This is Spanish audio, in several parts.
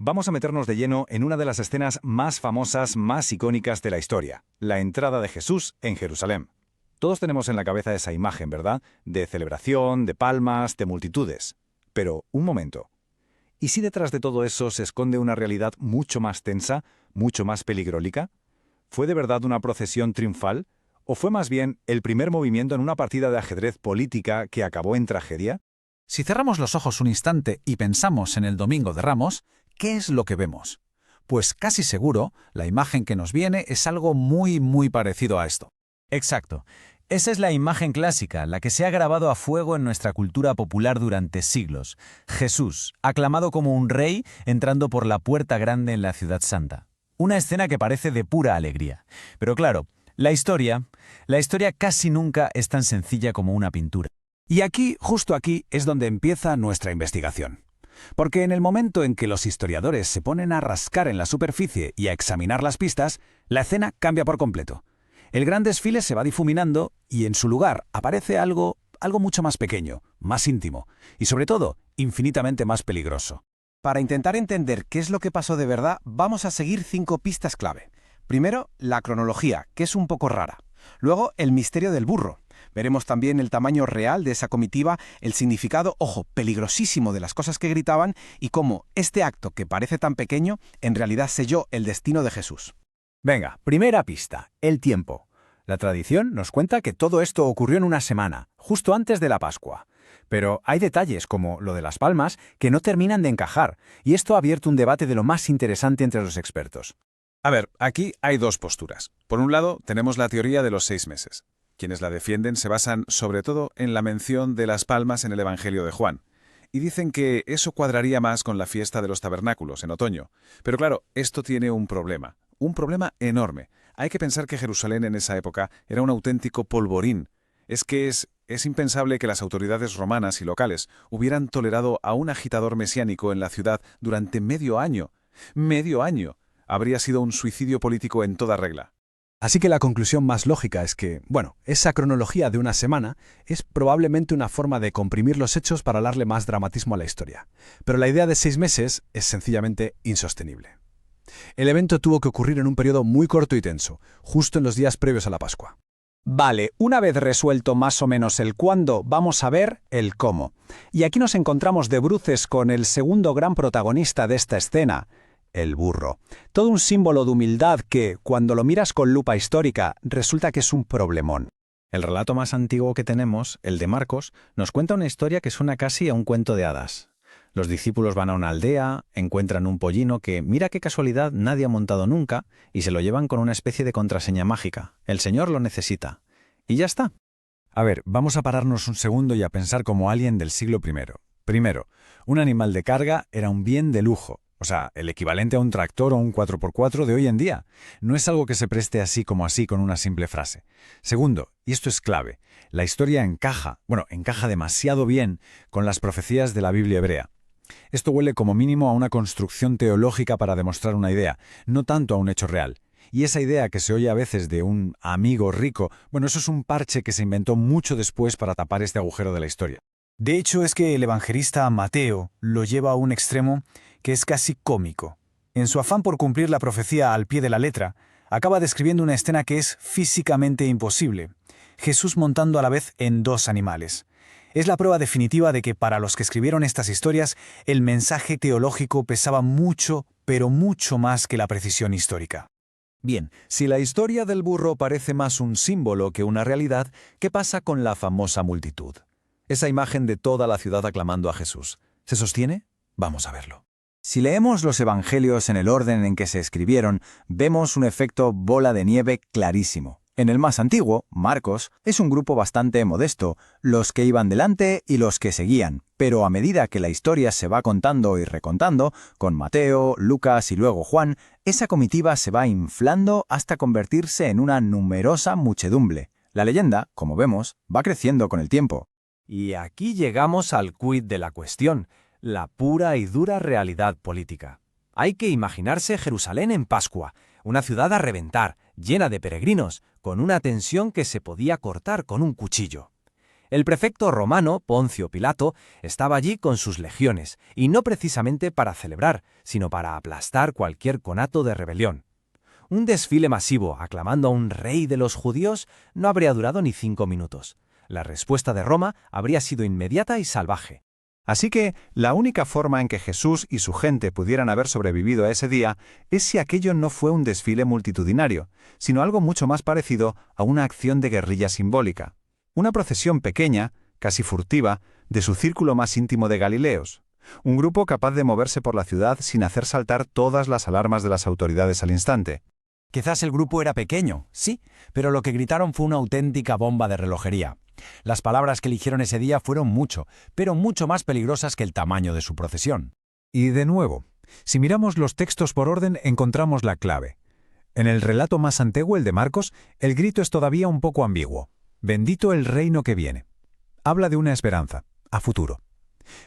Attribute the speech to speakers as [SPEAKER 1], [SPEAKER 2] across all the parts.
[SPEAKER 1] vamos a meternos de lleno en una de las escenas más famosas, más icónicas de la historia, la entrada de Jesús en Jerusalén. Todos tenemos en la cabeza esa imagen, ¿verdad? De celebración, de palmas, de multitudes. Pero, un momento. ¿Y si detrás de todo eso se esconde una realidad mucho más tensa, mucho más peligrólica? ¿Fue de verdad una procesión triunfal? ¿O fue más bien el primer movimiento en una partida de ajedrez política que acabó en tragedia?
[SPEAKER 2] Si cerramos los ojos un instante y pensamos en el Domingo de Ramos, ¿qué es lo que vemos? Pues casi seguro, la imagen que nos viene es algo muy parecido a esto.
[SPEAKER 3] Exacto. Esa es la imagen clásica, la que se ha grabado a fuego en nuestra cultura popular durante siglos. Jesús, aclamado como un rey, entrando por la puerta grande en la ciudad santa. Una escena que parece de pura alegría. Pero claro, la historia casi nunca es tan sencilla como una pintura.
[SPEAKER 2] Y aquí, justo aquí, es donde empieza nuestra investigación. Porque en el momento en que los historiadores se ponen a rascar en la superficie y a examinar las pistas, la escena cambia por completo. El gran desfile se va difuminando y en su lugar aparece algo mucho más pequeño, más íntimo y sobre todo, infinitamente más peligroso.
[SPEAKER 4] Para intentar entender qué es lo que pasó de verdad, vamos a seguir 5 pistas clave. Primero, la cronología, que es un poco rara. Luego, el misterio del burro. Veremos también el tamaño real de esa comitiva, el significado, ojo, peligrosísimo de las cosas que gritaban y cómo este acto que parece tan pequeño en realidad selló el destino de Jesús.
[SPEAKER 1] Venga, primera pista, el tiempo. La tradición nos cuenta que todo esto ocurrió en una semana, justo antes de la Pascua. Pero hay detalles, como lo de las palmas, que no terminan de encajar, y esto ha abierto un debate de lo más interesante entre los expertos.
[SPEAKER 5] A ver, aquí hay 2 posturas. Por un lado, tenemos la teoría de los 6 meses. Quienes la defienden se basan sobre todo en la mención de las palmas en el Evangelio de Juan. Y dicen que eso cuadraría más con la fiesta de los tabernáculos, en otoño. Pero claro, esto tiene un problema enorme. Hay que pensar que Jerusalén en esa época era un auténtico polvorín. Es impensable que las autoridades romanas y locales hubieran tolerado a un agitador mesiánico en la ciudad durante medio año. ¡Medio año! Habría sido un suicidio político en toda regla.
[SPEAKER 6] Así que la conclusión más lógica es que, esa cronología de una semana es probablemente una forma de comprimir los hechos para darle más dramatismo a la historia. Pero la idea de 6 meses es sencillamente insostenible. El evento tuvo que ocurrir en un periodo muy corto y tenso, justo en los días previos a la Pascua.
[SPEAKER 2] Vale, una vez resuelto más o menos el cuándo, vamos a ver el cómo. Y aquí nos encontramos de bruces con el segundo gran protagonista de esta escena, el burro. Todo un símbolo de humildad que, cuando lo miras con lupa histórica, resulta que es un problemón.
[SPEAKER 3] El relato más antiguo que tenemos, el de Marcos, nos cuenta una historia que suena casi a un cuento de hadas. Los discípulos van a una aldea, encuentran un pollino que, mira qué casualidad, nadie ha montado nunca, y se lo llevan con una especie de contraseña mágica. El Señor lo necesita. Y ya está.
[SPEAKER 1] A ver, vamos a pararnos un segundo y a pensar como alguien del siglo I. Primero, un animal de carga era un bien de lujo. O sea, el equivalente a un tractor o un 4x4 de hoy en día. No es algo que se preste así como así con una simple frase. Segundo, y esto es clave, la historia encaja demasiado bien con las profecías de la Biblia hebrea. Esto huele como mínimo a una construcción teológica para demostrar una idea, no tanto a un hecho real. Y esa idea que se oye a veces de un amigo rico, eso es un parche que se inventó mucho después para tapar este agujero de la historia.
[SPEAKER 7] De hecho, es que el evangelista Mateo lo lleva a un extremo que es casi cómico. En su afán por cumplir la profecía al pie de la letra, acaba describiendo una escena que es físicamente imposible. Jesús montando a la vez en 2 animales. Es la prueba definitiva de que para los que escribieron estas historias, el mensaje teológico pesaba mucho, pero mucho más que la precisión histórica.
[SPEAKER 1] Bien, si la historia del burro parece más un símbolo que una realidad, ¿qué pasa con la famosa multitud? Esa imagen de toda la ciudad aclamando a Jesús. ¿Se sostiene? Vamos a verlo.
[SPEAKER 8] Si leemos los evangelios en el orden en que se escribieron, vemos un efecto bola de nieve clarísimo. En el más antiguo, Marcos, es un grupo bastante modesto, los que iban delante y los que seguían, pero a medida que la historia se va contando y recontando, con Mateo, Lucas y luego Juan, esa comitiva se va inflando hasta convertirse en una numerosa muchedumbre. La leyenda, como vemos, va creciendo con el tiempo.
[SPEAKER 3] Y aquí llegamos al quid de la cuestión, la pura y dura realidad política. Hay que imaginarse Jerusalén en Pascua, una ciudad a reventar, llena de peregrinos, con una tensión que se podía cortar con un cuchillo.
[SPEAKER 9] El prefecto romano, Poncio Pilato, estaba allí con sus legiones, y no precisamente para celebrar, sino para aplastar cualquier conato de rebelión. Un desfile masivo aclamando a un rey de los judíos no habría durado ni 5 minutos. La respuesta de Roma habría sido inmediata y salvaje.
[SPEAKER 8] Así que la única forma en que Jesús y su gente pudieran haber sobrevivido a ese día es si aquello no fue un desfile multitudinario, sino algo mucho más parecido a una acción de guerrilla simbólica. Una procesión pequeña, casi furtiva, de su círculo más íntimo de Galileos. Un grupo capaz de moverse por la ciudad sin hacer saltar todas las alarmas de las autoridades al instante.
[SPEAKER 2] Quizás el grupo era pequeño, sí, pero lo que gritaron fue una auténtica bomba de relojería. Las palabras que eligieron ese día fueron mucho, pero mucho más peligrosas que el tamaño de su procesión.
[SPEAKER 1] Y de nuevo, si miramos los textos por orden, encontramos la clave. En el relato más antiguo, el de Marcos, el grito es todavía un poco ambiguo. Bendito el reino que viene. Habla de una esperanza, a futuro.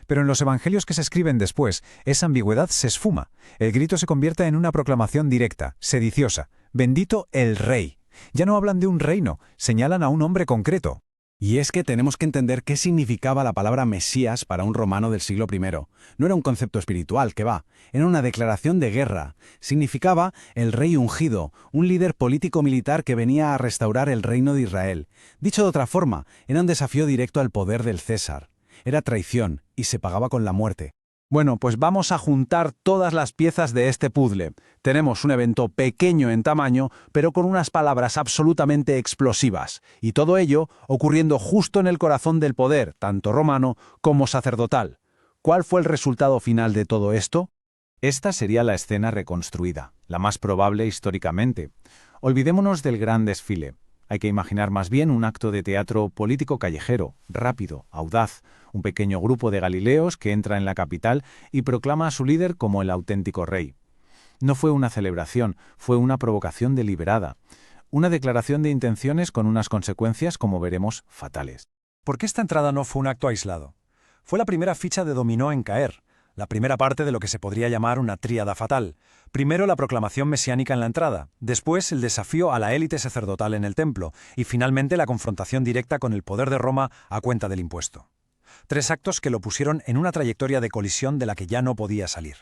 [SPEAKER 1] Pero en los evangelios que se escriben después, esa ambigüedad se esfuma. El grito se convierte en una proclamación directa, sediciosa. Bendito el rey. Ya no hablan de un reino, señalan a un hombre concreto.
[SPEAKER 6] Y es que tenemos que entender qué significaba la palabra Mesías para un romano del siglo I. No era un concepto espiritual, que va, era una declaración de guerra. Significaba el rey ungido, un líder político-militar que venía a restaurar el reino de Israel. Dicho de otra forma, era un desafío directo al poder del César. Era traición y se pagaba con la muerte. Bueno, pues vamos a juntar todas las piezas de este puzzle. Tenemos un evento pequeño en tamaño, pero con unas palabras absolutamente explosivas. Y todo ello ocurriendo justo en el corazón del poder, tanto romano como sacerdotal. ¿Cuál fue el resultado final de todo esto?
[SPEAKER 3] Esta sería la escena reconstruida, la más probable históricamente. Olvidémonos del gran desfile. Hay que imaginar más bien un acto de teatro político callejero, rápido, audaz, un pequeño grupo de galileos que entra en la capital y proclama a su líder como el auténtico rey. No fue una celebración, fue una provocación deliberada, una declaración de intenciones con unas consecuencias, como veremos, fatales.
[SPEAKER 10] ¿Por qué esta entrada no fue un acto aislado? Fue la primera ficha de dominó en caer, la primera parte de lo que se podría llamar una tríada fatal. Primero la proclamación mesiánica en la entrada, después el desafío a la élite sacerdotal en el templo y finalmente la confrontación directa con el poder de Roma a cuenta del impuesto. 3 actos que lo pusieron en una trayectoria de colisión de la que ya no podía salir.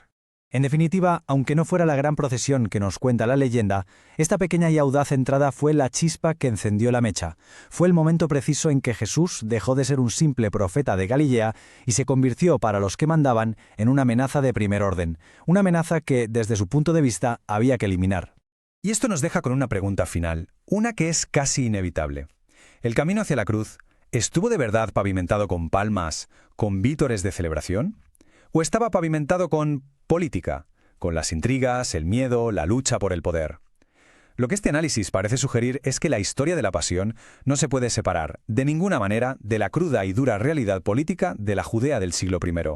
[SPEAKER 3] En definitiva, aunque no fuera la gran procesión que nos cuenta la leyenda, esta pequeña y audaz entrada fue la chispa que encendió la mecha. Fue el momento preciso en que Jesús dejó de ser un simple profeta de Galilea y se convirtió para los que mandaban en una amenaza de primer orden, una amenaza que, desde su punto de vista, había que eliminar.
[SPEAKER 10] Y esto nos deja con una pregunta final, una que es casi inevitable. ¿El camino hacia la cruz estuvo de verdad pavimentado con palmas, con vítores de celebración? ¿O estaba pavimentado con política, con las intrigas, el miedo, la lucha por el poder? Lo que este análisis parece sugerir es que la historia de la pasión no se puede separar, de ninguna manera, de la cruda y dura realidad política de la Judea del siglo I.